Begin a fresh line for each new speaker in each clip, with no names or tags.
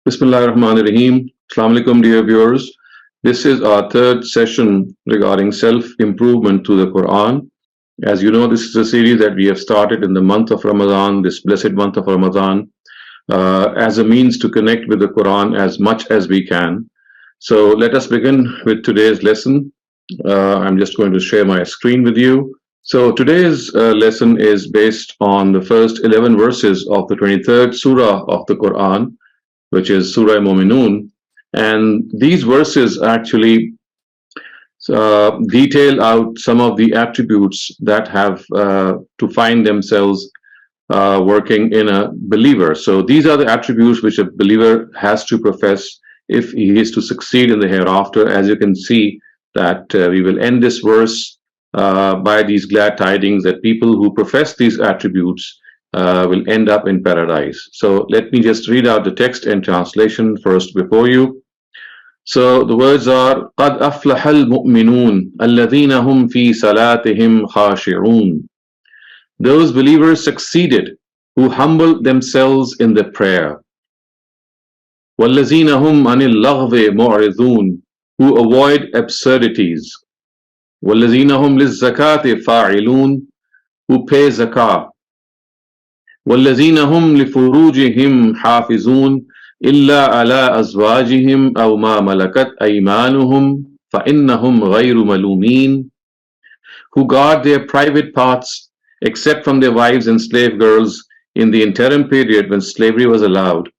Bismillahirrahmanirrahim. Assalamu alaikum, dear viewers. This is our third session regarding self-improvement to the Quran. As you know, this is a series that we have started in the month of Ramadan, this blessed month of Ramadan, as a means to connect with the Quran as much as we can. So let us begin with today's lesson. I'm just going to share my screen with you. So today's lesson is based on the first 11 verses of the 23rd Surah of the Quran, which is Surah Mu'minun. And these verses actually detail out some of the attributes that have to find themselves working in a believer. So these are the attributes which a believer has to profess if he is to succeed in the hereafter. As you can see that we will end this verse by these glad tidings that people who profess these attributes will end up in paradise. So let me just read out the text and translation first before you. So the words are قَدْ أَفْلَحَ الْمُؤْمِنُونَ الَّذِينَ هُمْ فِي صَلَاتِهِمْ خَاشِعُونَ. Those believers succeeded who humbled themselves in their prayer. وَالَّذِينَ هُمْ عَنِ اللَّغْوِ مُعْرِضُونَ, who avoid absurdities. وَالَّذِينَ هُمْ لِلزَّكَاةِ فَاعِلُونَ, who pay zakah. وَالَّذِينَ هُمْ لِفُرُوجِهِمْ حَافِظُونَ إِلَّا عَلَىٰ أَزْوَاجِهِمْ أَوْ مَا مَلَكَتْ أَيْمَانُهُمْ فَإِنَّهُمْ غَيْرُ مَلُومِينَ, who guard their private parts except from their wives and slave girls in the interim period when slavery was allowed,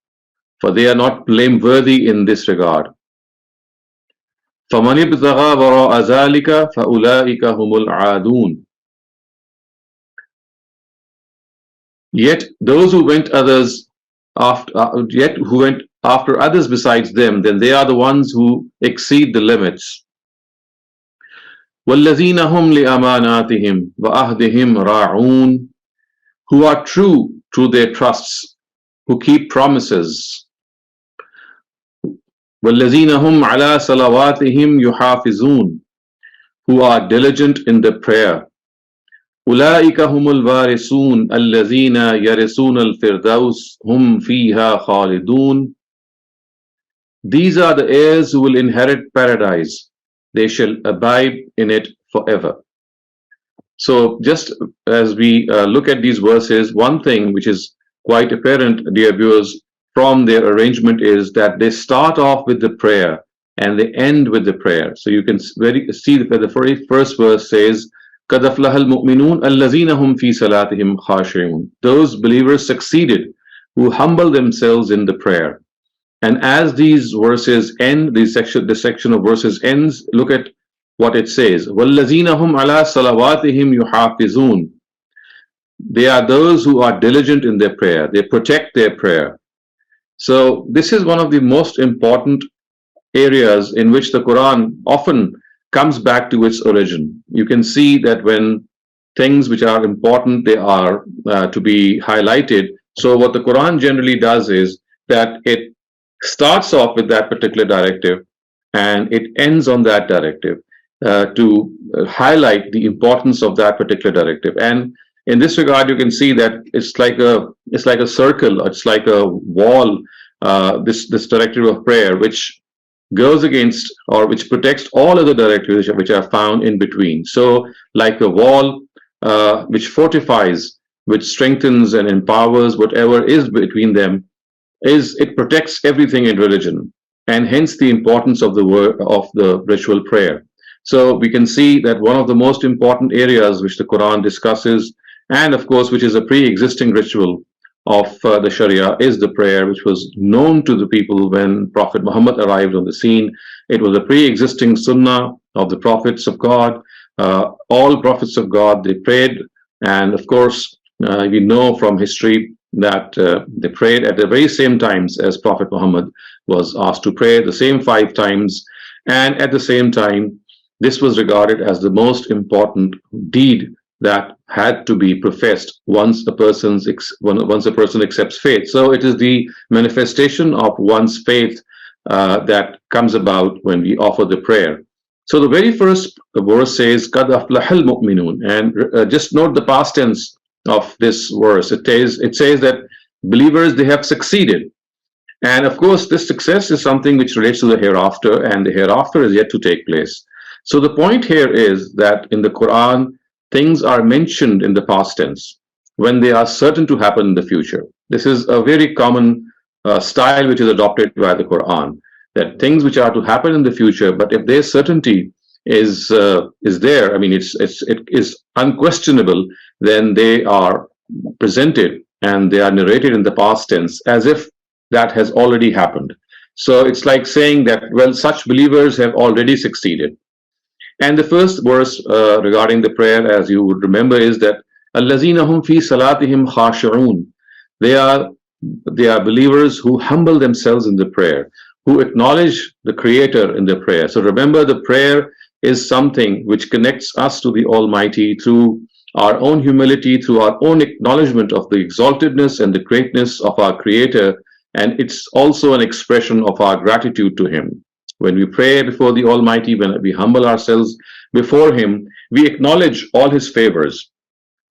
for they are not blameworthy in this regard. فَمَنِ ابْتَغَىٰ وَرَاءَ ذَٰلِكَ فَأُولَٰئِكَ هُمُ الْعَادُونَ. Yet those who went after others besides them, then they are the ones who exceed the limits. وَالَّذِينَ هُمْ لِأَمَانَاتِهِمْ وَأَهْدِهِمْ رَاعُونَ, who are true to their trusts, who keep promises. وَالَّذِينَ هُمْ عَلَى صَلَوَاتِهِمْ يُحَافِظُونَ, who are diligent in their prayer. أُولَٰئِكَ هُمُ الْوَارِثُونَ الَّذِينَ يَرِثُونَ الْفِرْدَوْسَ هُمْ فِيهَا خَالِدُونَ. These are the heirs who will inherit paradise. They shall abide in it forever. So just as we look at these verses, one thing which is quite apparent, dear viewers, from their arrangement is that they start off with the prayer and they end with the prayer. So you can see that the very first verse says, قَدْ أَفْلَحَ الْمُؤْمِنُونَ الَّذِينَ هُمْ فِي صَلَاتِهِمْ خَاشِعُونَ. Those believers succeeded who humble themselves in the prayer. And as these verses end, the section of verses ends, look at what it says. وَالَّذِينَ هُمْ عَلَى صَلَوَاتِهِمْ يُحَافِظُونَ. They are those who are diligent in their prayer. They protect their prayer. So this is one of the most important areas in which the Quran often comes back to its origin. You can see that when things which are important, they are to be highlighted. So what the Quran generally does is that it starts off with that particular directive and it ends on that directive to highlight the importance of that particular directive. And in this regard, you can see that it's like a circle, it's like a wall, this directive of prayer, which goes against or which protects all other directives which are found in between. So like a wall which fortifies, which strengthens and empowers whatever is between them, it protects everything in religion, and hence the importance of the ritual prayer. So we can see that one of the most important areas which the Quran discusses, and of course which is a pre-existing ritual of the Sharia, is the prayer, which was known to the people when Prophet Muhammad arrived on the scene. It was a pre-existing sunnah of the prophets of God. All prophets of God, they prayed, and of course we know from history that they prayed at the very same times as Prophet Muhammad was asked to pray, the same 5 times, and at the same time this was regarded as the most important deed that had to be professed once a person accepts faith. So it is the manifestation of one's faith that comes about when we offer the prayer. So the very first verse says, قَدْ أَفْلَحَ الْمُؤْمِنُونَ, and just note the past tense of this verse. It says that believers, they have succeeded. And of course, this success is something which relates to the hereafter, and the hereafter is yet to take place. So the point here is that in the Quran, things are mentioned in the past tense when they are certain to happen in the future. This is a very common style which is adopted by the Quran, that things which are to happen in the future, but if their certainty is there, I mean, it is unquestionable, then they are presented and they are narrated in the past tense as if that has already happened. So it's like saying that, well, such believers have already succeeded. And the first verse regarding the prayer, as you would remember, is that Allazina hum fi salatihim khashi'un. They are they are believers who humble themselves in the prayer, who acknowledge the Creator in the prayer. So remember, the prayer is something which connects us to the Almighty through our own humility, through our own acknowledgement of the exaltedness and the greatness of our Creator. And it's also an expression of our gratitude to Him. When we pray before the Almighty, when we humble ourselves before Him, we acknowledge all His favors.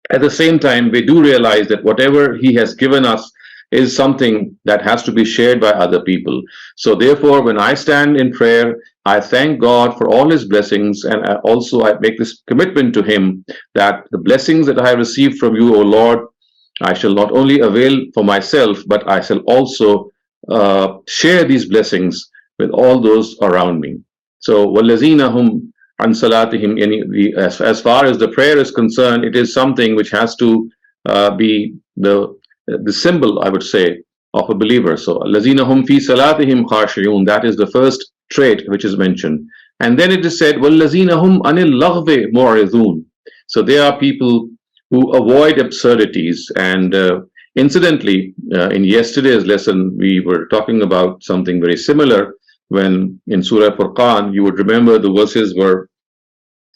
At the same time, we do realize that whatever He has given us is something that has to be shared by other people. So therefore, when I stand in prayer, I thank God for all His blessings, and I make this commitment to Him that the blessings that I have received from You, O Lord, I shall not only avail for myself, but I shall also share these blessings with all those around me. So, وَالَّذِينَ هُمْ عَنْ صَلَاتِهِمْ, as far as the prayer is concerned, it is something which has to be the symbol, I would say, of a believer. So, الَّذِينَ هُمْ فِي صَلَاتِهِمْ خَاشِعُونَ, that is the first trait which is mentioned. And then it is said, وَالَّذِينَ هُمْ عَنِ اللَّغْوِ مُعْرِضُونَ. So there are people who avoid absurdities. And incidentally, in yesterday's lesson, we were talking about something very similar when in Surah Furqan, you would remember the verses were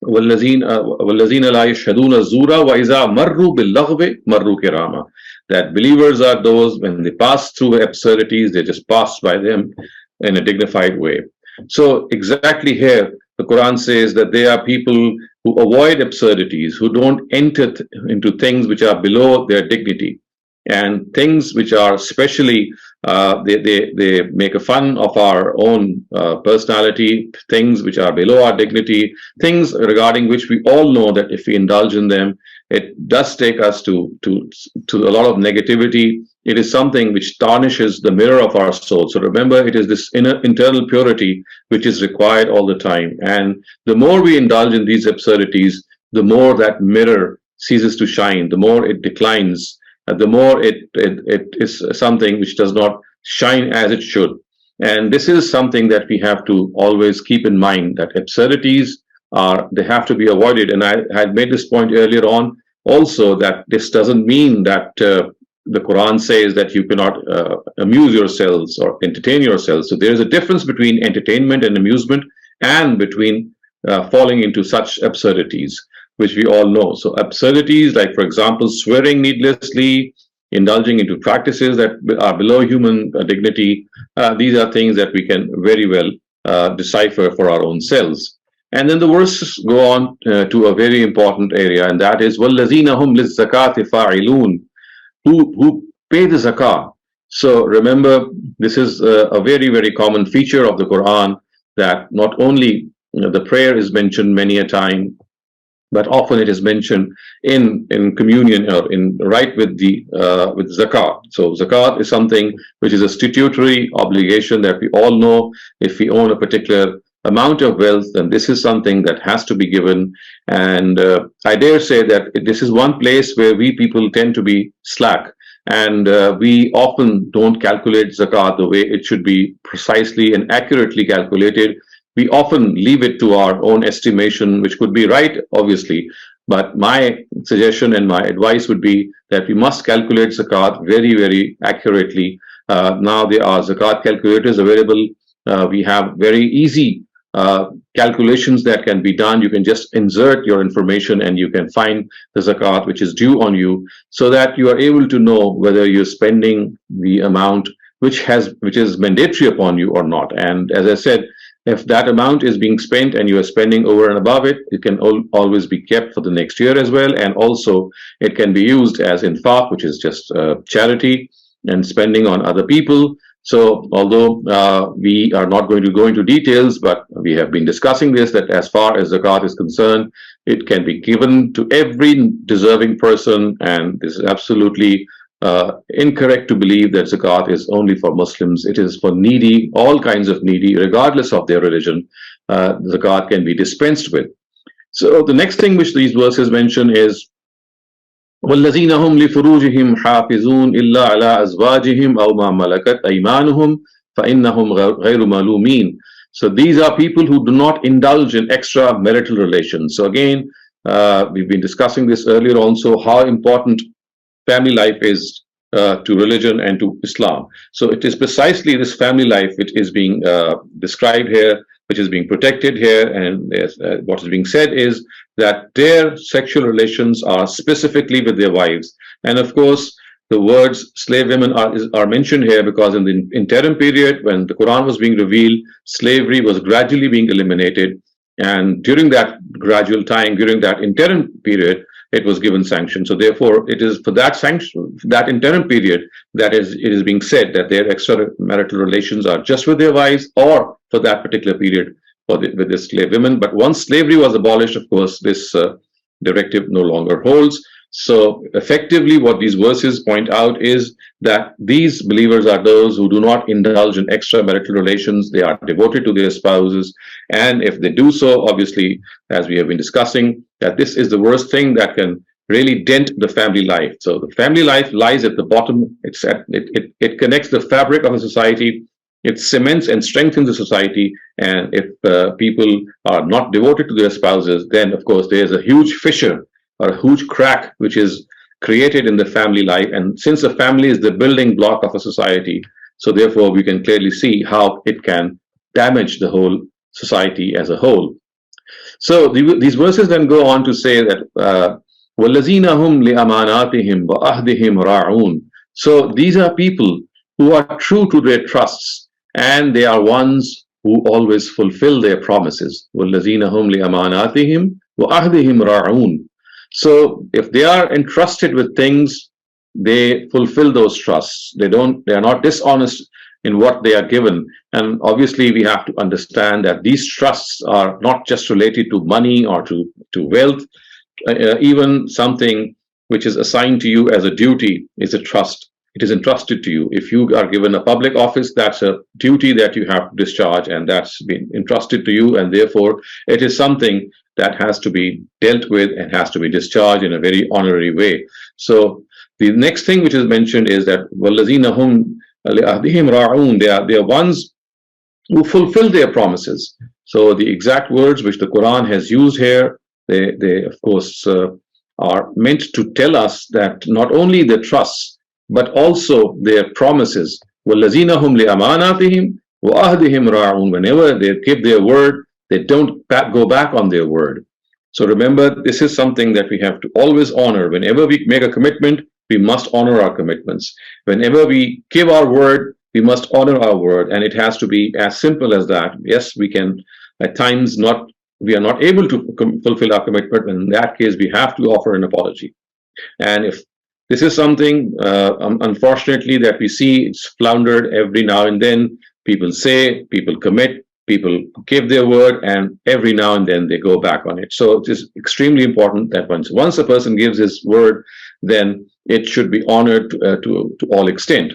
وَالَّذِينَ لَا يَشْهَدُونَ الزُّورَ وَإِذَا مَرُّوا بِاللَّغْوِ مَرُّوا كِرَامًا. That believers are those, when they pass through absurdities, they just pass by them in a dignified way. So exactly here, the Quran says that there are people who avoid absurdities, who don't enter into things which are below their dignity, and things which are especially they make a fun of our own personality, things which are below our dignity, things regarding which we all know that if we indulge in them, it does take us to a lot of negativity. It is something which tarnishes the mirror of our soul. So remember, it is this internal purity which is required all the time. And the more we indulge in these absurdities, the more that mirror ceases to shine, the more it declines, the more it is something which does not shine as it should. And this is something that we have to always keep in mind, that absurdities they have to be avoided. And I had made this point earlier on also, that this doesn't mean that the Quran says that you cannot amuse yourselves or entertain yourselves. So there is a difference between entertainment and amusement, and between falling into such absurdities, which we all know. So absurdities like, for example, swearing needlessly, indulging into practices that are below human dignity, these are things that we can very well decipher for our own selves. And then the verses go on to a very important area, and that is وَالَّذِينَ هُمْ لِلزَّكَاةِ فَاعِلُونَ, who pay the zakah. So remember, this is a very, very common feature of the Quran, that not only the prayer is mentioned many a time, but often it is mentioned in communion, or in right with zakat. So zakat is something which is a statutory obligation that we all know. If we own a particular amount of wealth, then this is something that has to be given. And I dare say that this is one place where we people tend to be slack, and we often don't calculate zakat the way it should be precisely and accurately calculated. We often leave it to our own estimation, which could be right, obviously. But my suggestion and my advice would be that we must calculate zakat very, very accurately. Now there are zakat calculators available. We have very easy calculations that can be done. You can just insert your information and you can find the zakat which is due on you, so that you are able to know whether you're spending the amount which is mandatory upon you or not. And as I said, if that amount is being spent and you are spending over and above it, it can always be kept for the next year as well. And also it can be used as infaq, which is just charity and spending on other people. So although we are not going to go into details, but we have been discussing this, that as far as zakat is concerned, it can be given to every deserving person, and this is absolutely incorrect to believe that zakat is only for Muslims. It is for needy, all kinds of needy, regardless of their religion. Zakat can be dispensed with. So the next thing which these verses mention is وَالَّذِينَ هُمْ لِفُرُوجِهِمْ حَافِظُونَ إِلَّا عَلَىٰ أَزْوَاجِهِمْ أَوْ مَا مَلَكَتْ أَيْمَانُهُمْ فَإِنَّهُمْ غَيْرُ مَلُومِينَ. So these are people who do not indulge in extramarital relations. So again, we've been discussing this earlier also, how important family life is to religion and to Islam. So it is precisely this family life which is being described here, which is being protected here, and what is being said is that their sexual relations are specifically with their wives. And of course, the words slave women are mentioned here because in the interim period when the Quran was being revealed, slavery was gradually being eliminated. And during that gradual time, during that interim period, it was given sanction. So therefore, it is for that sanction, that interim period, that it is being said that their extramarital relations are just with their wives, or for that particular period with the slave women. But once slavery was abolished, of course, this directive no longer holds. So effectively, what these verses point out is that these believers are those who do not indulge in extramarital relations. They are devoted to their spouses. And if they do so, obviously, as we have been discussing, that this is the worst thing that can really dent the family life. So the family life lies at the bottom. It connects the fabric of a society. It cements and strengthens the society. And if people are not devoted to their spouses, then, of course, there's a huge fissure or a huge crack which is created in the family life. And since the family is the building block of a society, so therefore we can clearly see how it can damage the whole society as a whole. So these verses then go on to say that وَالَّذِينَ هُمْ لِأَمَانَاتِهِمْ وَأَهْدِهِمْ رَاعُونَ. So these are people who are true to their trusts, and they are ones who always fulfill their promises. وَالَّذِينَ هُمْ لِأَمَانَاتِهِمْ وَأَهْدِهِمْ رَاعُونَ. So if they are entrusted with things, they fulfill those trusts. They are not dishonest in what they are given. And obviously we have to understand that these trusts are not just related to money or to wealth. Even something which is assigned to you as a duty is a trust. It is entrusted to you. If you are given a public office, that's a duty that you have to discharge, and that's been entrusted to you, and therefore it is something that has to be dealt with and has to be discharged in a very honorary way. So the next thing which is mentioned is that وَالَّذِينَ هُمْ لِأَهْدِهِمْ رَاعُونَ. They are ones who fulfill their promises. So the exact words which the Quran has used here, they of course are meant to tell us that not only the trusts, but also their promises. وَالَّذِينَ هُمْ لِأَمَانَاتِهِمْ وَأَهْدِهِمْ رَاعُونَ. Whenever they give their word, they don't go back on their word. So remember, this is something that we have to always honor. Whenever we make a commitment, we must honor our commitments. Whenever we give our word, we must honor our word. And it has to be as simple as that. Yes, we can at times we are not able to fulfill our commitment. In that case, we have to offer an apology. And if this is something, unfortunately, that we see, it's floundered every now and then. People say, people commit, people give their word, and every now and then they go back on it. So it is extremely important that once a person gives his word, then it should be honored to all extent.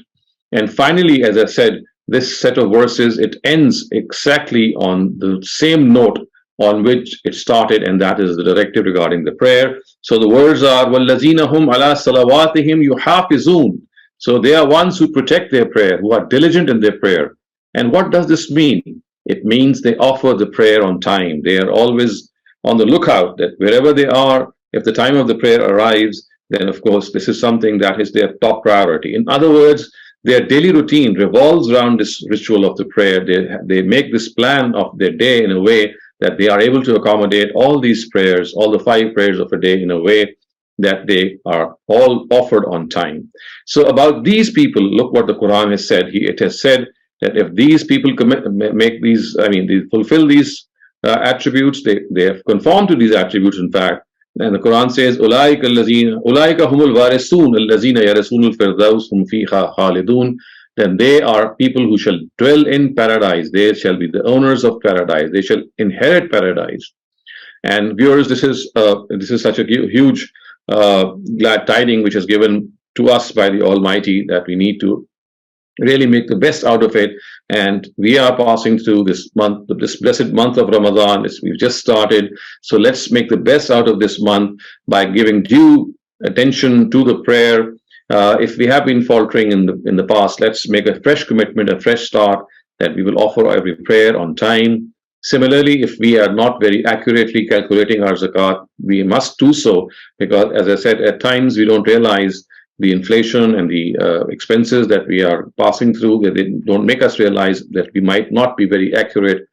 And finally, as I said, this set of verses, it ends exactly on the same note on which it started, and that is the directive regarding the prayer. So the words are وَالَّذِينَ هُمْ عَلَىٰ صَلَوَاتِهِمْ يُحَافِظُونَ. So they are ones who protect their prayer, who are diligent in their prayer. And what does this mean? It means they offer the prayer on time. They are always on the lookout that wherever they are, if the time of the prayer arrives, then of course this is something that is their top priority. In other words, their daily routine revolves around this ritual of the prayer. They make this plan of their day in a way that they are able to accommodate all these prayers, all the 5 prayers of a day, in a way that they are all offered on time. So about these people, look what the Quran has said. It has said that if these people they fulfill these attributes, they have conformed to these attributes, in fact. And the Quran says, أُولَٰئِكَ هُمُ الْوَارِثُونَ الَّذِينَ يَرِثُونَ الْفِرْدَوْسَ هُمْ فِيهَا خَالِدُونَ. then they are people who shall dwell in paradise. They shall be the owners of paradise. They shall inherit paradise. And viewers, this is such a huge glad tiding which is given to us by the Almighty, that we need to really make the best out of it. And we are passing through this month, this blessed month of Ramadan. We've just started, so let's make the best out of this month by giving due attention to the prayer. If we have been faltering in the past, let's make a fresh commitment, a fresh start, that we will offer every prayer on time. Similarly, if we are not very accurately calculating our zakat, we must do so, because, as I said, at times we don't realize the inflation and the expenses that we are passing through. They don't make us realize that we might not be very accurate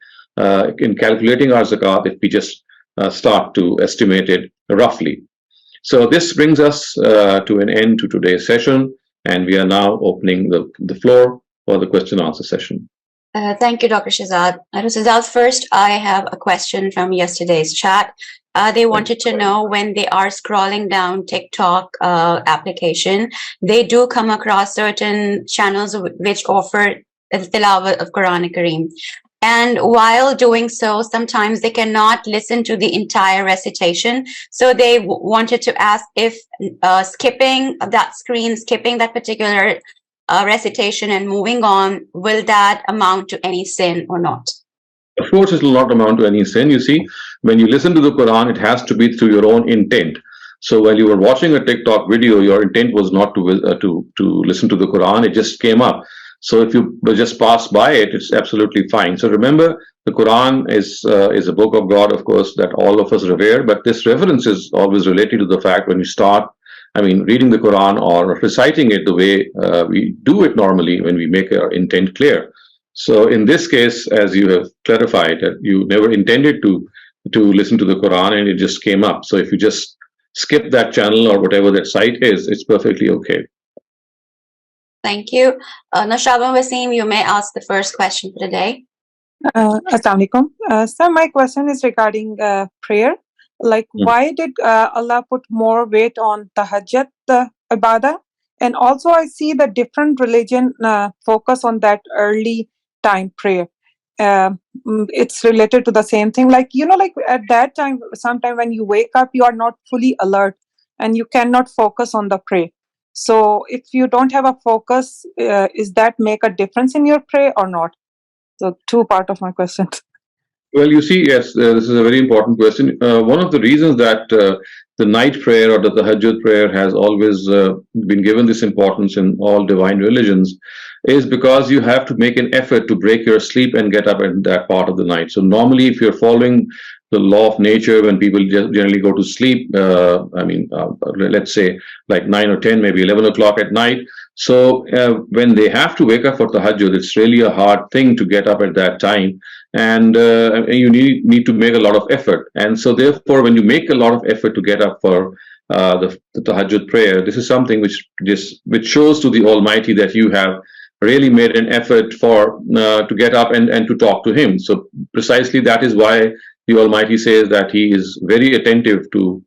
in calculating our zakat if we just start to estimate it roughly. So this brings us to an end to today's session, and we are now opening the floor for the question and answer session.
Thank you, Dr. Shehzad. Shehzad, first, I have a question from yesterday's chat. They wanted to know, when they are scrolling down TikTok application, they do come across certain channels which offer tilawat of Quran Kareem. And while doing so, sometimes they cannot listen to the entire recitation. So they wanted to ask if skipping that screen, skipping that particular recitation and moving on, will that amount to any sin or not?
Of course, it will not amount to any sin. You see, when you listen to the Quran, it has to be through your own intent. So while you were watching a TikTok video, your intent was not to listen to the Quran. It just came up. So if you just pass by it, it's absolutely fine. So remember, the Quran is a book of God, of course, that all of us revere. But this reverence is always related to the fact when you start, reading the Quran or reciting it the way we do it normally when we make our intent clear. So in this case, as you have clarified, that you never intended to listen to the Quran and it just came up. So if you just skip that channel or whatever that site is, it's perfectly okay.
Thank you. Nashaban Wasim, you may ask the first question for the day.
Assalamu alaikum. Sir, my question is regarding prayer. Why did Allah put more weight on tahajjud, the ibadah? And also I see the different religion focus on that early time prayer. It's related to the same thing. At that time, sometime when you wake up, you are not fully alert and you cannot focus on the prayer. So if you don't have a focus, is that make a difference in your prayer or not? So two part of my question.
Well, you see, yes, this is a very important question. One of the reasons that the night prayer or the tahajjud prayer has always been given this importance in all divine religions is because you have to make an effort to break your sleep and get up at that part of the night. So normally, if you're following the law of nature, when people generally go to sleep, let's say like 9 or 10, maybe 11 o'clock at night. So when they have to wake up for tahajjud, it's really a hard thing to get up at that time. And you need to make a lot of effort. And so therefore, when you make a lot of effort to get up for the tahajjud prayer, this is something which shows to the Almighty that you have really made an effort to get up and to talk to Him. So precisely that is why the Almighty says that He is very attentive to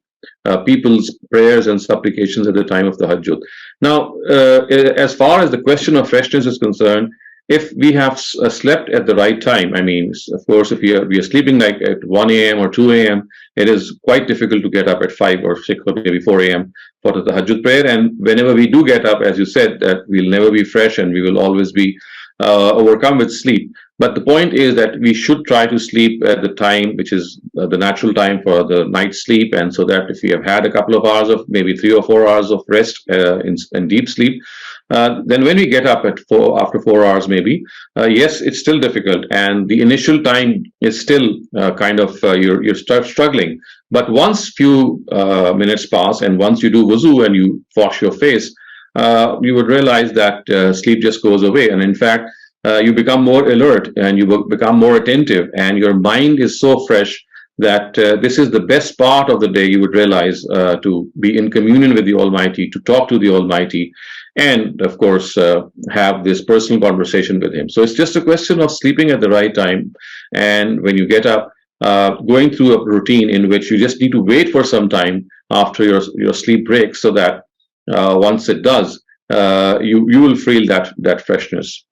people's prayers and supplications at the time of tahajjud. Now, as far as the question of freshness is concerned, if we have slept at the right time, of course, if we are sleeping like at 1 a.m. or 2 a.m., it is quite difficult to get up at 5 or 6 or maybe 4 a.m. for the tahajjud prayer. And whenever we do get up, as you said, that we'll never be fresh and we will always be overcome with sleep. But the point is that we should try to sleep at the time which is the natural time for the night sleep, and so that if we have had a couple of hours of maybe 3 or 4 hours of rest in deep sleep, then when we get up after 4 hours maybe, yes, it's still difficult, and the initial time is still you're struggling. But once few minutes pass, and once you do wuzu and you wash your face, you would realize that sleep just goes away. And in fact, you become more alert and you become more attentive, and your mind is so fresh that this is the best part of the day. You would realize to be in communion with the Almighty, to talk to the Almighty, and of course have this personal conversation with Him. So it's just a question of sleeping at the right time, and when you get up, going through a routine in which you just need to wait for some time after your sleep breaks, so that once it does, you will feel that freshness.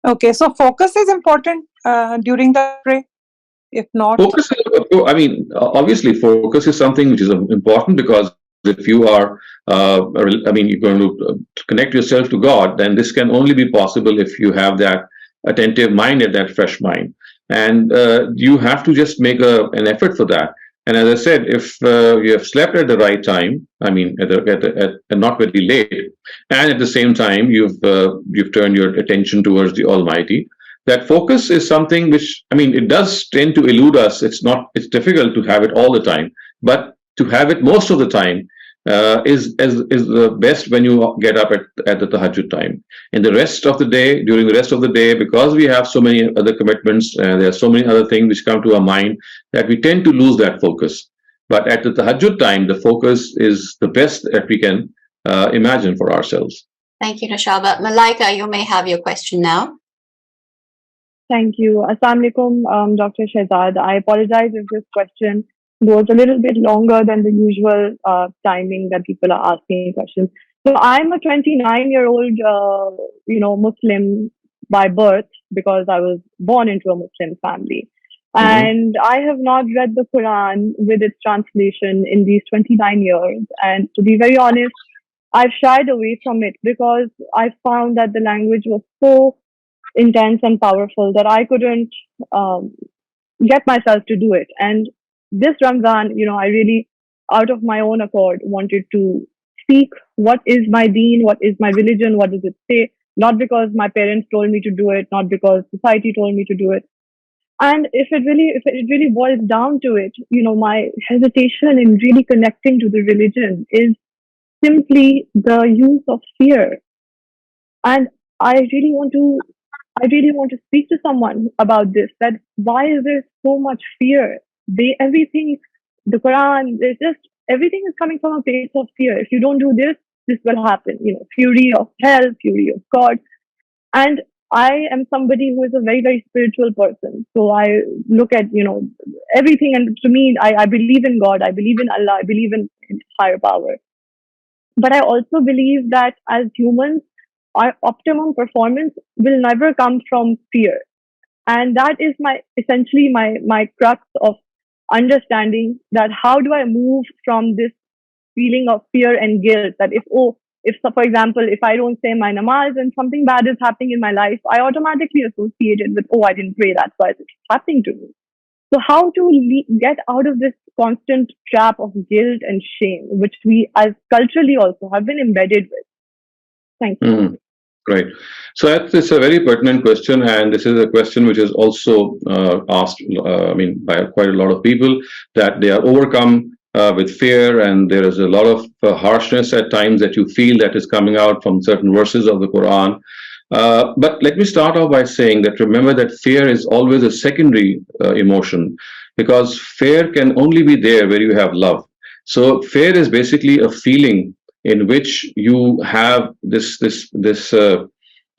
Okay, so focus is important during the prayer. If not,
Focus, I mean, obviously, focus is something which is important, because if you are, I mean, you're going to connect yourself to God, then this can only be possible if you have that attentive mind and that fresh mind. And you have to just make an effort for that. And as I said, if you have slept at the right time, I mean, at not very late, and at the same time you've turned your attention towards the Almighty, that focus is something which, I mean, it does tend to elude us. It's difficult to have it all the time, but to have it most of the time is the best when you get up at the tahajjud time. In the rest of the day, during the rest of the day, because we have so many other commitments and there are so many other things which come to our mind, that we tend to lose that focus. But at the tahajjud time, the focus is the best that we can imagine for ourselves.
Thank you, Nashaba. Malaika, you may have your question now.
Thank you. Assalamu alaikum, Dr. Shehzad. I apologize if this question goes a little bit longer than the usual timing that people are asking questions. So I'm a 29-year-old, Muslim by birth, because I was born into a Muslim family. And I have not read the Quran with its translation in these 29 years. And to be very honest, I've shied away from it because I found that the language was so intense and powerful that I couldn't get myself to do it. And this Ramzan, I really, out of my own accord, wanted to seek what is my deen, what is my religion, what does it say, not because my parents told me to do it, not because society told me to do it. And if it really boils down to it, my hesitation in really connecting to the religion is simply the use of fear. And I really want to speak to someone about this, that why is there so much fear? Everything, the Quran, everything is coming from a place of fear. If you don't do this, this will happen. Fury of hell, fury of God. And I am somebody who is a very, very spiritual person. So I look at, everything. And to me, I believe in God. I believe in Allah. I believe in higher power. But I also believe that as humans, our optimum performance will never come from fear. And that is essentially my crux of understanding that how do I move from this feeling of fear and guilt that for example, if I don't say my namaz and something bad is happening in my life, I automatically associate it with, I didn't pray, that's why it's happening to me. So how to get out of this constant trap of guilt and shame, which we as culturally also have been embedded with? Thank you.
Right. So it's a very pertinent question, and this is a question which is also asked, by quite a lot of people, that they are overcome with fear, and there is a lot of harshness at times that you feel that is coming out from certain verses of the Quran. But let me start off by saying that remember that fear is always a secondary emotion, because fear can only be there where you have love. So fear is basically a feeling in which you have this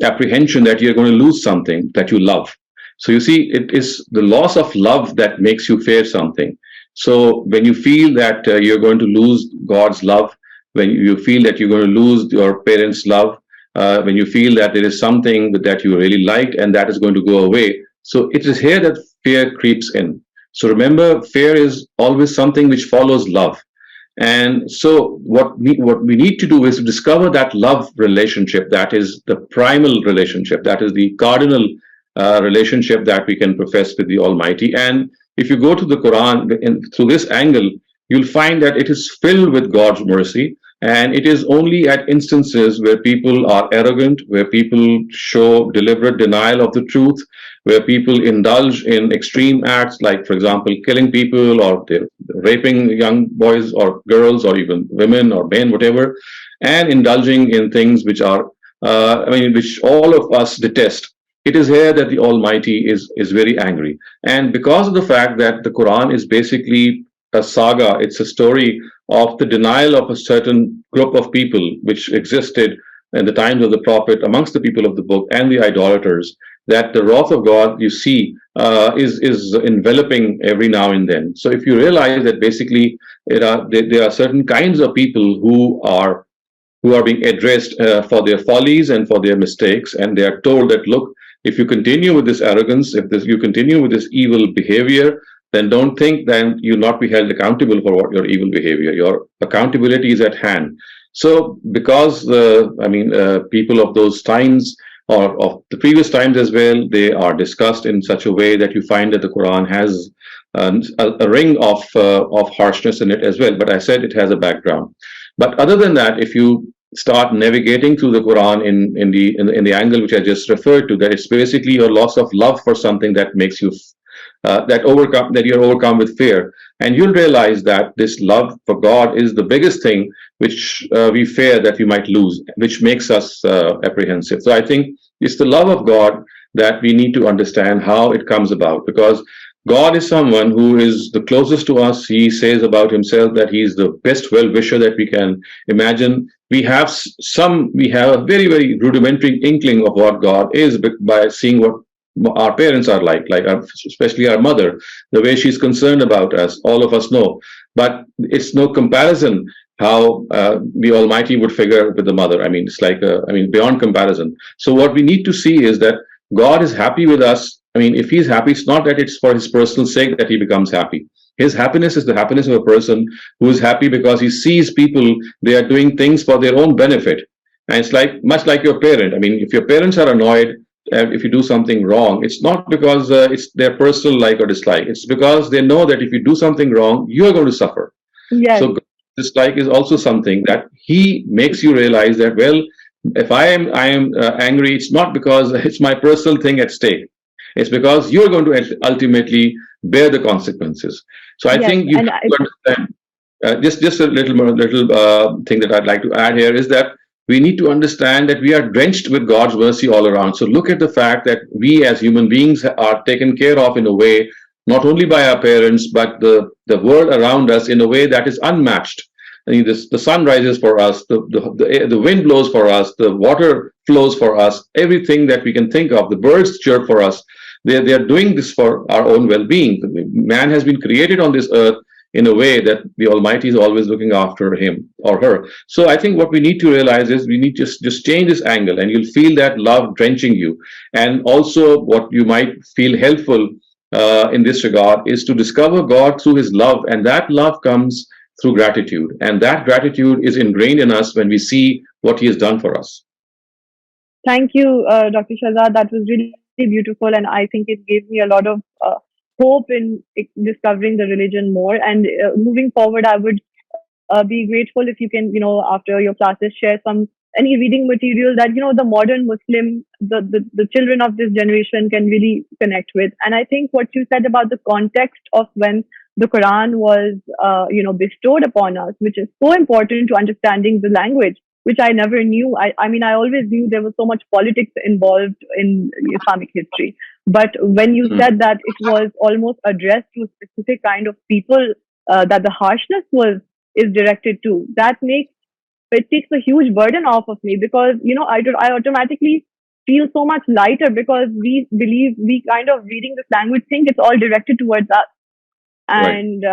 apprehension that you're going to lose something that you love. So you see, it is the loss of love that makes you fear something. So when you feel that you're going to lose God's love, when you feel that you're going to lose your parents' love, when you feel that there is something that you really liked and that is going to go away, so it is here that fear creeps in. So remember, fear is always something which follows love. And so what we need to do is to discover that love relationship, that is the primal relationship, that is the cardinal relationship that we can profess with the Almighty. And if you go to the Quran through this angle, you'll find that it is filled with God's mercy. And it is only at instances where people are arrogant, where people show deliberate denial of the truth, where people indulge in extreme acts like, for example, killing people, or they're raping young boys or girls or even women or men, whatever, and indulging in things which are, which all of us detest. It is here that the Almighty is very angry. And because of the fact that the Quran is basically a saga, it's a story of the denial of a certain group of people which existed in the times of the Prophet amongst the people of the book and the idolaters, that the wrath of God, you see, is enveloping every now and then. So if you realize that basically there are certain kinds of people who who are being addressed for their follies and for their mistakes, and they are told that, look, if you continue with this arrogance, you continue with this evil behavior, then don't think that you'll not be held accountable for what your evil behavior. Your accountability is at hand. So, because people of those times, or of the previous times as well, they are discussed in such a way that you find that the Quran has a ring of harshness in it as well. But I said it has a background. But other than that, if you start navigating through the Quran in the angle which I just referred to, that it's basically your loss of love for something that makes you that you're overcome with fear, and you'll realize that this love for God is the biggest thing which we fear that we might lose, which makes us apprehensive. So I think it's the love of God that we need to understand how it comes about, because God is someone who is the closest to us. He says about himself that he's the best well-wisher that we can imagine. We have a very, very rudimentary inkling of what God is by seeing what our parents are like especially our mother, the way she's concerned about us, all of us know. But it's no comparison how the Almighty would figure with the mother. I mean, it's beyond comparison. So what we need to see is that God is happy with us. I mean, if he's happy, it's not that it's for his personal sake that he becomes happy. His happiness is the happiness of a person who is happy because he sees people, they are doing things for their own benefit. And it's much like your parent. I mean, if your parents are annoyed if you do something wrong, it's not because it's their personal like or dislike. It's because they know that if you do something wrong, you are going to suffer.
Yes.
So dislike is also something that he makes you realize that, well, if I am angry, it's not because it's my personal thing at stake. It's because you're going to ultimately bear the consequences. So I think you understand. Just a little thing that I'd like to add here is that we need to understand that we are drenched with God's mercy all around. So look at the fact that we as human beings are taken care of in a way, not only by our parents, but the world around us in a way that is unmatched. I mean, the sun rises for us, the wind blows for us, the water flows for us, everything that we can think of, the birds chirp for us. They are doing this for our own well-being. Man has been created on this earth in a way that the Almighty is always looking after him or her. So I think what we need to realize is we need to just change this angle, and you'll feel that love drenching you. And also what you might feel helpful in this regard is to discover God through his love, and that love comes through gratitude. And that gratitude is ingrained in us when we see what he has done for us.
Thank you, Dr. Shehzad. That was really beautiful, and I think it gave me a lot of hope in discovering the religion more. And moving forward, I would be grateful if you can, after your classes, share any reading material that the modern Muslim, the children of this generation can really connect with. And I think what you said about the context of when the Quran was bestowed upon us, which is so important to understanding the language, which I never knew. I mean, I always knew there was so much politics involved in Islamic history. But when you said that it was almost addressed to a specific kind of people, that the harshness is directed to, it takes a huge burden off of me, because, I automatically feel so much lighter, because we believe, we kind of reading this language think it's all directed towards us. And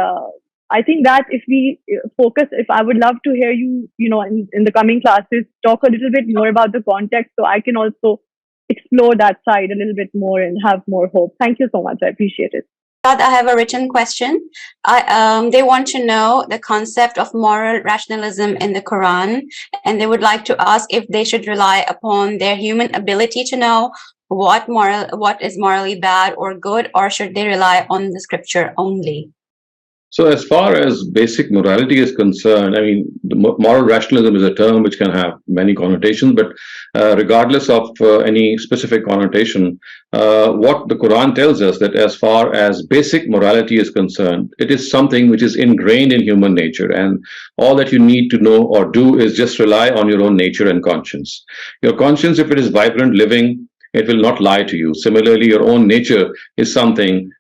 I think that if we focus, if I would love to hear you, in the coming classes, talk a little bit more about the context, so I can also explore that side a little bit more and have more hope. Thank you so much. I appreciate it.
I have a written question. They want to know the concept of moral rationalism in the Quran, and they would like to ask if they should rely upon their human ability to know what is morally bad or good, or should they rely on the scripture only?
So as far as basic morality is concerned, I mean, moral rationalism is a term which can have many connotations, but regardless of any specific connotation, what the Quran tells us, that as far as basic morality is concerned, it is something which is ingrained in human nature, and all that you need to know or do is just rely on your own nature and conscience. Your conscience, if it is vibrant, living, it will not lie to you. Similarly, your own nature is something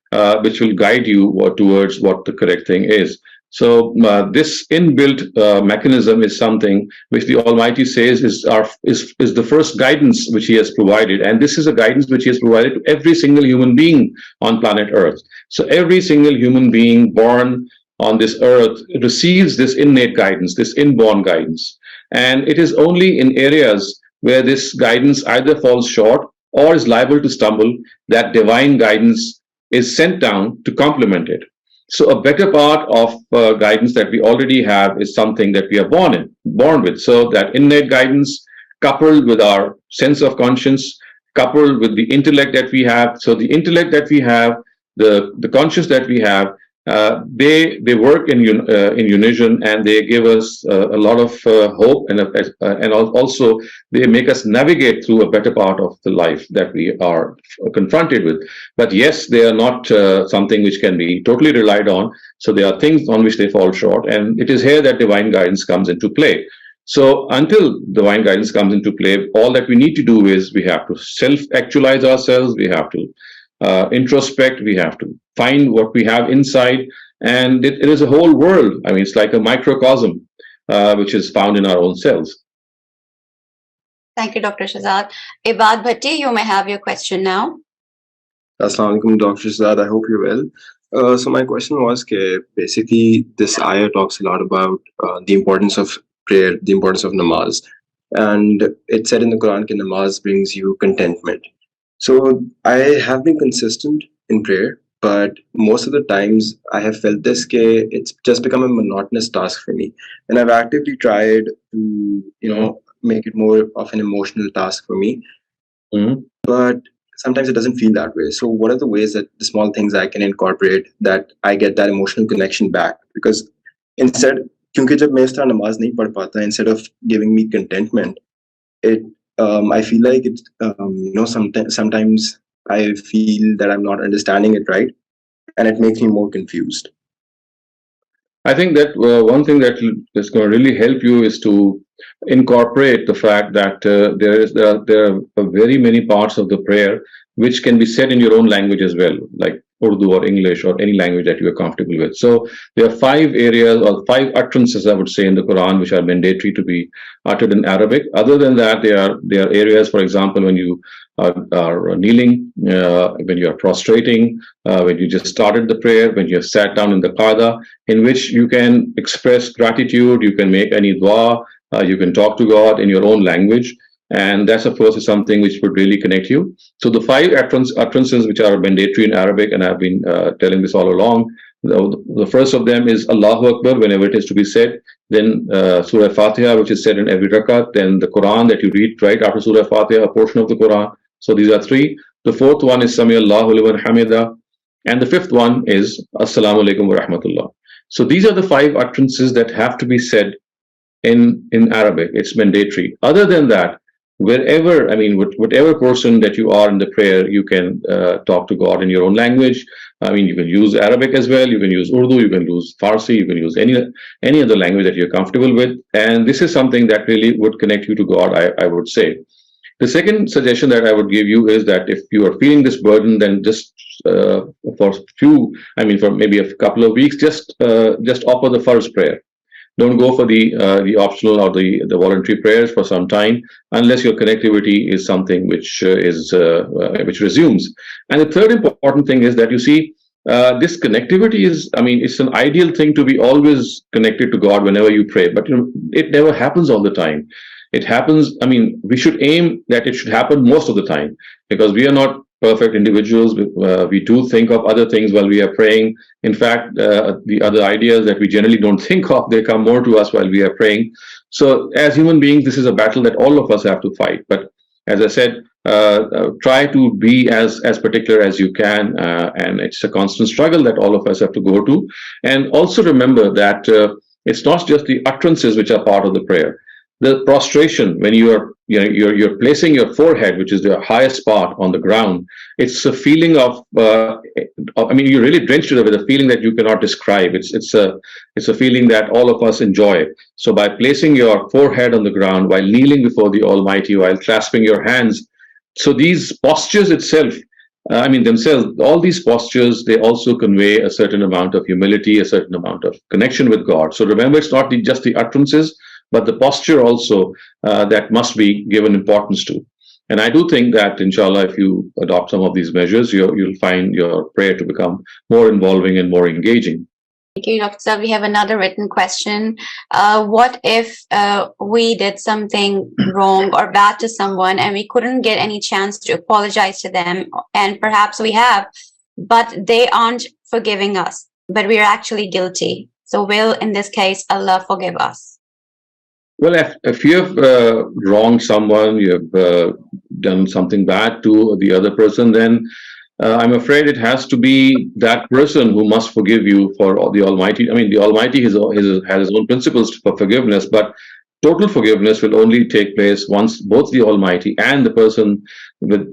which will guide you towards what the correct thing is. So this inbuilt mechanism is something which the Almighty says is the first guidance which he has provided. And this is a guidance which he has provided to every single human being on planet Earth. So every single human being born on this earth receives this innate guidance, this inborn guidance. And it is only in areas where this guidance either falls short or is liable to stumble that divine guidance is sent down to complement it. So a better part of guidance that we already have is something that we are born with. So that innate guidance coupled with our sense of conscience, coupled with the intellect that we have. So the intellect that we have, the conscience that we have, they work in unison, and they give us a lot of hope, and also they make us navigate through a better part of the life that we are confronted with. But yes, they are not something which can be totally relied on. So there are things on which they fall short, and it is here that divine guidance comes into play. So until divine guidance comes into play, all that we need to do is we have to self-actualize ourselves, we have to introspect, we have to find what we have inside, and it is a whole world. I mean, it's like a microcosm which is found in our own selves.
Thank you, Dr. Shehzad. Ibad Bhatti, you may have your question now.
Assalamu alaikum, Dr. Shehzad. I hope you're well. So my question was, basically, this ayah talks a lot about the importance of prayer, the importance of namaz. And it said in the Quran that namaz brings you contentment. So I have been consistent in prayer, but most of the times I have felt this, it's just become a monotonous task for me. And I've actively tried to, make it more of an emotional task for me. But sometimes it doesn't feel that way. So what are the ways that the small things I can incorporate that I get that emotional connection back? Because instead, क्योंकि जब मैं इस तरह नमाज नहीं पढ़ पाता, instead of giving me contentment, I feel like it, sometimes I feel that I'm not understanding it right, and it makes me more confused.
I think that one thing that is going to really help you is to incorporate the fact that there are very many parts of the prayer which can be said in your own language as well, like Urdu or English or any language that you are comfortable with. So there are 5 areas or 5 utterances, I would say, in the Quran which are mandatory to be uttered in Arabic. Other than that, there are areas, for example, when you are kneeling, when you are prostrating, when you just started the prayer, when you have sat down in the qada, in which you can express gratitude, you can make any dua, you can talk to God in your own language. And that's, of course, is something which would really connect you. So the 5 utterances which are mandatory in Arabic, and I've been telling this all along, the first of them is Allahu Akbar whenever it is to be said, then Surah Fatiha, which is said in every rakat, then the Quran that you read right after Surah Fatiha, a portion of the Quran. So these are 3. The 4th one is Sami Allahu liman hamida, and the 5th one is Assalamu alaikum wa rahmatullah. So these are the 5 utterances that have to be said in Arabic. It's mandatory. Other than that, wherever, I mean, whatever person that you are in the prayer, you can talk to God in your own language. I mean, you can use Arabic as well, you can use Urdu, you can use Farsi, you can use any other language that you're comfortable with. And this is something that really would connect you to God, I would say. The second suggestion that I would give you is that if you are feeling this burden, then just for maybe a couple of weeks, just offer the first prayer. Don't go for the optional or the voluntary prayers for some time, unless your connectivity is something which resumes. And the third important thing is that you see, this connectivity is, it's an ideal thing to be always connected to God whenever you pray, but it never happens all the time. It happens, we should aim that it should happen most of the time, because we are not perfect individuals. We do think of other things while we are praying. In fact, the other ideas that we generally don't think of, they come more to us while we are praying. So as human beings, this is a battle that all of us have to fight. But as I said, try to be as particular as you can, and it's a constant struggle that all of us have to go to. And also remember that it's not just the utterances which are part of the prayer. The prostration, when you're placing your forehead, which is the highest part, on the ground, it's a feeling of, you're really drenched with a feeling that you cannot describe. It's a feeling that all of us enjoy. So by placing your forehead on the ground, while kneeling before the Almighty, while clasping your hands, so these postures itself, themselves, all these postures, they also convey a certain amount of humility, a certain amount of connection with God. So remember, it's not just the utterances, but the posture also that must be given importance to. And I do think that, inshallah, if you adopt some of these measures, you'll find your prayer to become more involving and more engaging.
Thank you, Dr. Sir. We have another written question. What if we did something wrong or bad to someone and we couldn't get any chance to apologize to them, and perhaps we have, but they aren't forgiving us, but we are actually guilty? So will, in this case, Allah forgive us?
Well, if you have wronged someone, you have done something bad to the other person, then I'm afraid it has to be that person who must forgive you for the Almighty. I mean, the Almighty has his own principles for forgiveness, but total forgiveness will only take place once both the Almighty and the person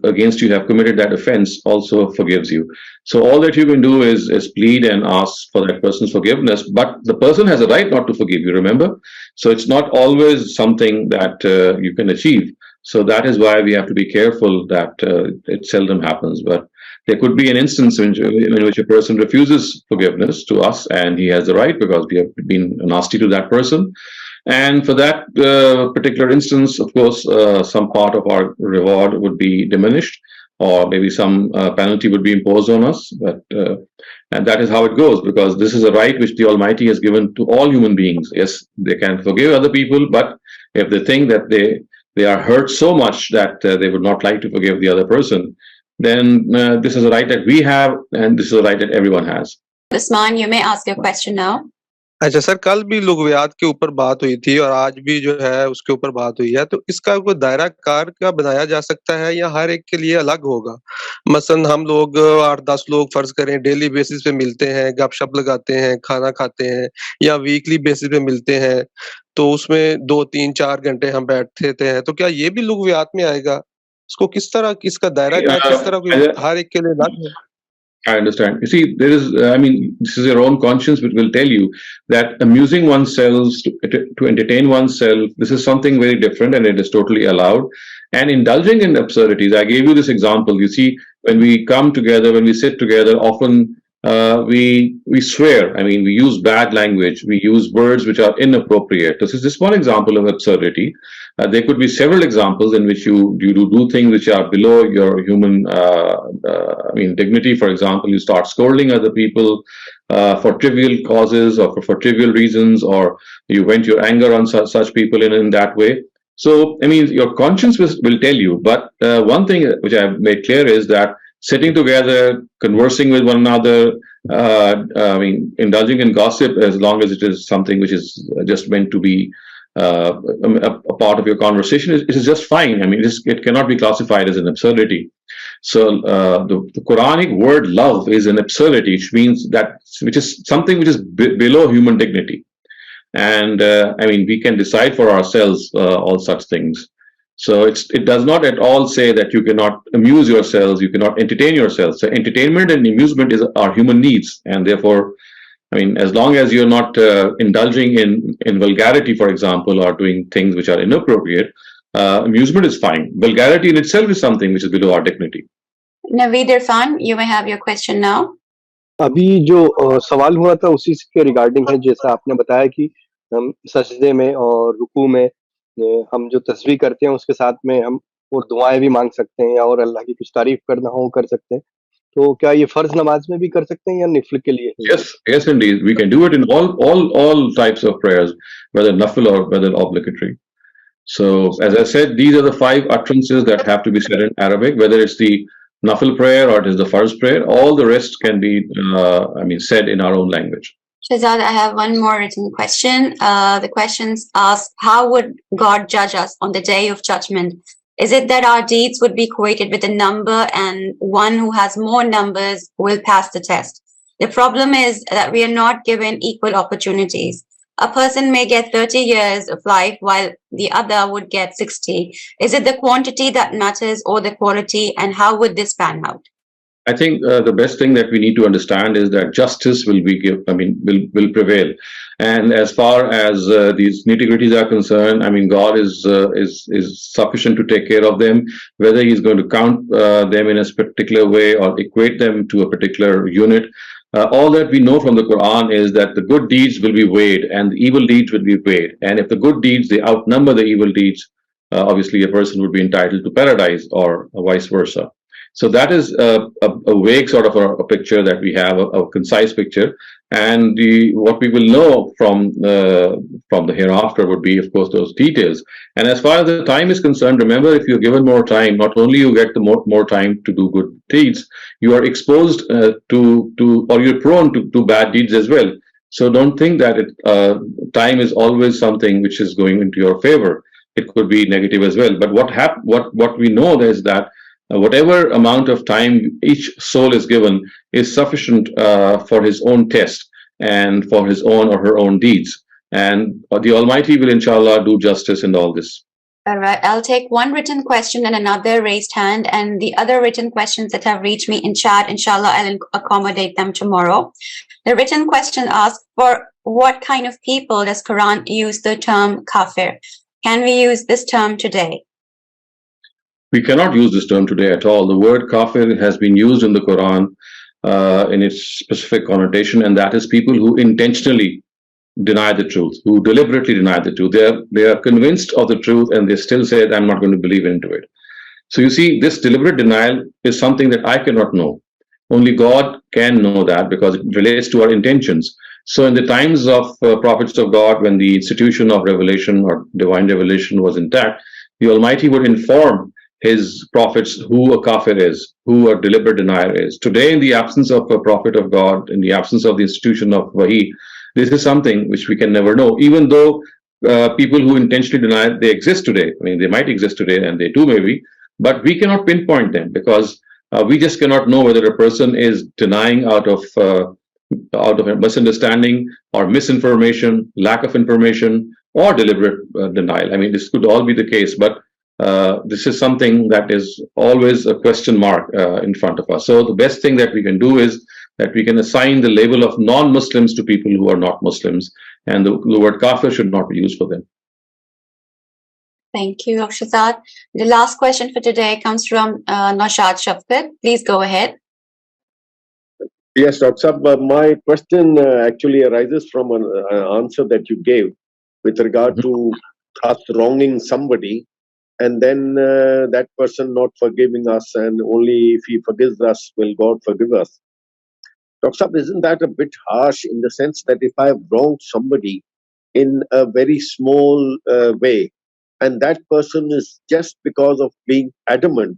against you have committed that offense also forgives you. So all that you can do is plead and ask for that person's forgiveness, but the person has a right not to forgive you, remember? So it's not always something that you can achieve. So that is why we have to be careful that it seldom happens. But there could be an instance in which a person refuses forgiveness to us, and he has the right because we have been nasty to that person. And for that particular instance, of course, some part of our reward would be diminished, or maybe some penalty would be imposed on us. But and that is how it goes, because this is a right which the Almighty has given to all human beings. Yes, they can forgive other people, but if they think that they are hurt so much that they would not like to forgive the other person, then this is a right that we have, and this is a right that everyone has.
Usman, you may ask your question now.
अच्छा sir, कल भी लुग़वियात के ऊपर बात हुई थी और आज भी जो है उसके ऊपर बात हुई है, तो इसका कोई दायरा कार क्या बनाया जा सकता है या हर एक के लिए अलग होगा? मसलन हम लोग 8-10 लोग फर्ज करें डेली बेसिस पे मिलते हैं, गपशप लगाते हैं, खाना खाते हैं, या वीकली बेसिस पे मिलते हैं, तो उसमें 2-3-4 घंटे हम बैठते हैं, तो क्या ये भी लुग़वियात में आएगा? इसको किस तरह, इसका दायरा क्या है, किस तरह कोई हर एक के लिए अलग है?
I understand. You see, there is, I mean, this is your own conscience which will tell you that amusing oneself, to entertain oneself, this is something very different and it is totally allowed. And indulging in absurdities, I gave you this example. You see, when we come together, when we sit together, often we swear. I mean, we use bad language. We use words which are inappropriate. This is just one example of absurdity. There could be several examples in which you do things which are below your human, dignity. For example, you start scolding other people for trivial causes or for trivial reasons, or you vent your anger on such people in that way. So, I mean, your conscience will tell you. But one thing which I have made clear is that sitting together, conversing with one another, indulging in gossip, as long as it is something which is just meant to be a part of your conversation, it is just fine. I mean, it cannot be classified as an absurdity. So the Quranic word love is an absurdity, which means which is something which is below human dignity. And we can decide for ourselves all such things. So it does not at all say that you cannot amuse yourselves, you cannot entertain yourselves. So entertainment and amusement are human needs, and therefore, I mean, as long as you're not indulging in vulgarity, for example, or doing things which are inappropriate, amusement is fine. Vulgarity in itself is something which is below our dignity.
Naveed Irfan, you may have your question now.
अभी जो सवाल हुआ था उसी के regarding है, जैसा आपने बताया कि हम सजदे में और रुकू में हम जो तस्बीह करते हैं उसके साथ में हम और दुआएं भी मांग सकते हैं और अल्लाह की कुछ तारीफ करना हो कर सकते हैं, तो क्या ये फर्ज नमाज में भी कर सकते हैं या निफल के लिए?
Yes, indeed, we can do it in all types of prayers, whether nafil or whether obligatory. So, as I said, these are the 5 utterances that have to be said in Arabic, whether it's the nafil prayer or it is the farz prayer. All the rest can be, said in our own language.
Shehzad, I have one more written question. The questions ask, how would God judge us on the day of judgment? Is it that our deeds would be equated with a number and one who has more numbers will pass the test? The problem is that we are not given equal opportunities. A person may get 30 years of life while the other would get 60. Is it the quantity that matters or the quality, and how would this pan out?
I think the best thing that we need to understand is that justice will prevail. And as far as these nitty-gritties are concerned, I mean, God is sufficient to take care of them. Whether He's going to count them in a particular way or equate them to a particular unit, all that we know from the Quran is that the good deeds will be weighed and the evil deeds will be weighed. And if the good deeds, they outnumber the evil deeds, obviously a person would be entitled to paradise, or vice versa. So that is a vague sort of a picture that we have, a concise picture. And what we will know from the hereafter would be, of course, those details. And as far as the time is concerned, remember, if you're given more time, not only you get the more time to do good deeds, you are exposed or you're prone to bad deeds as well. So don't think that time is always something which is going into your favor. It could be negative as well. But what we know is that whatever amount of time each soul is given is sufficient for his own test and for his own or her own deeds. And the Almighty will, inshallah, do justice in all this.
All right, I'll take one written question and another raised hand, and the other written questions that have reached me in chat, inshallah, I'll accommodate them tomorrow. The written question asks, for what kind of people does Quran use the term kafir? Can we use this term today?
We cannot use this term today at all. The word kafir has been used in the Quran in its specific connotation, and that is people who intentionally deny the truth, who deliberately deny the truth. They are convinced of the truth and they still say, I'm not going to believe into it. So you see, this deliberate denial is something that I cannot know. Only God can know that, because it relates to our intentions. So in the times of prophets of God, when the institution of revelation or divine revelation was intact, the Almighty would inform his prophets who a kafir is, who a deliberate denier is. Today, in the absence of a prophet of God, in the absence of the institution of Wahi, this is something which we can never know, even though people who intentionally deny they exist today. I mean, they might exist today, and they do maybe, but we cannot pinpoint them, because we just cannot know whether a person is denying out of a misunderstanding or misinformation, lack of information, or deliberate denial. I mean, this could all be the case, but this is something that is always a question mark in front of us. So the best thing that we can do is that we can assign the label of non-Muslims to people who are not Muslims, and the word kafir should not be used for them.
Thank you, Dr. Shehzad. The last question for today comes from Naushad Shafqat. Please go ahead.
Yes, Dr. Saab, my question actually arises from an answer that you gave with regard to us wronging somebody, and then that person not forgiving us, and only if he forgives us will God forgive us. Dr. Saab, isn't that a bit harsh, in the sense that if I have wronged somebody in a very small way, and that person is, just because of being adamant,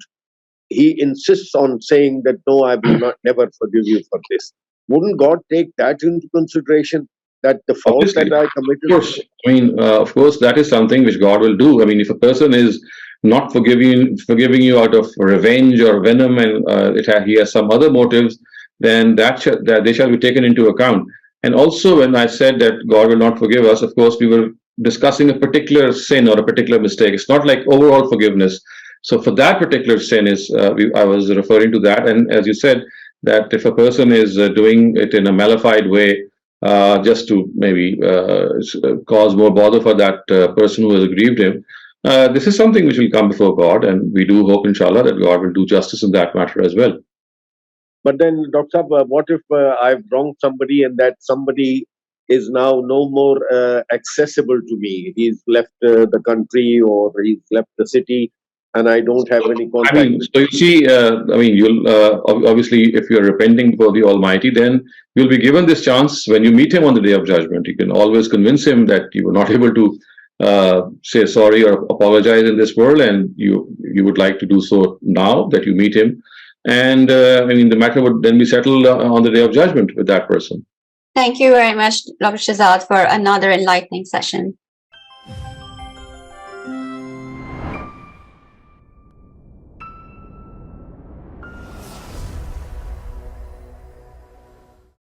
he insists on saying that, no, I will not never forgive you for this. Wouldn't God take that into consideration, that the fault
Obviously,
that I committed?
Of course. I mean, of course, that is something which God will do. I mean, if a person is not forgiving you out of revenge or venom, and he has some other motives, then that they shall be taken into account. And also, when I said that God will not forgive us, of course, we were discussing a particular sin or a particular mistake. It's not like overall forgiveness. So for that particular sin I was referring to that. And as you said, that if a person is doing it in a malified way, just to maybe cause more bother for that person who has aggrieved him, this is something which will come before God, and we do hope, inshallah, that God will do justice in that matter as well.
But then, Dr. Saab, what if I've wronged somebody and that somebody is now no more accessible to me? He's left the country, or he's left the city, and I don't have any contact.
I mean, so you see, you'll obviously, if you're repenting before the Almighty, then you'll be given this chance when you meet him on the Day of Judgment. You can always convince him that you were not able to say sorry or apologize in this world, and you would like to do so now that you meet him. And the matter would then be settled on the Day of Judgment with that person.
Thank you very much, Dr. Shehzad, for another enlightening session.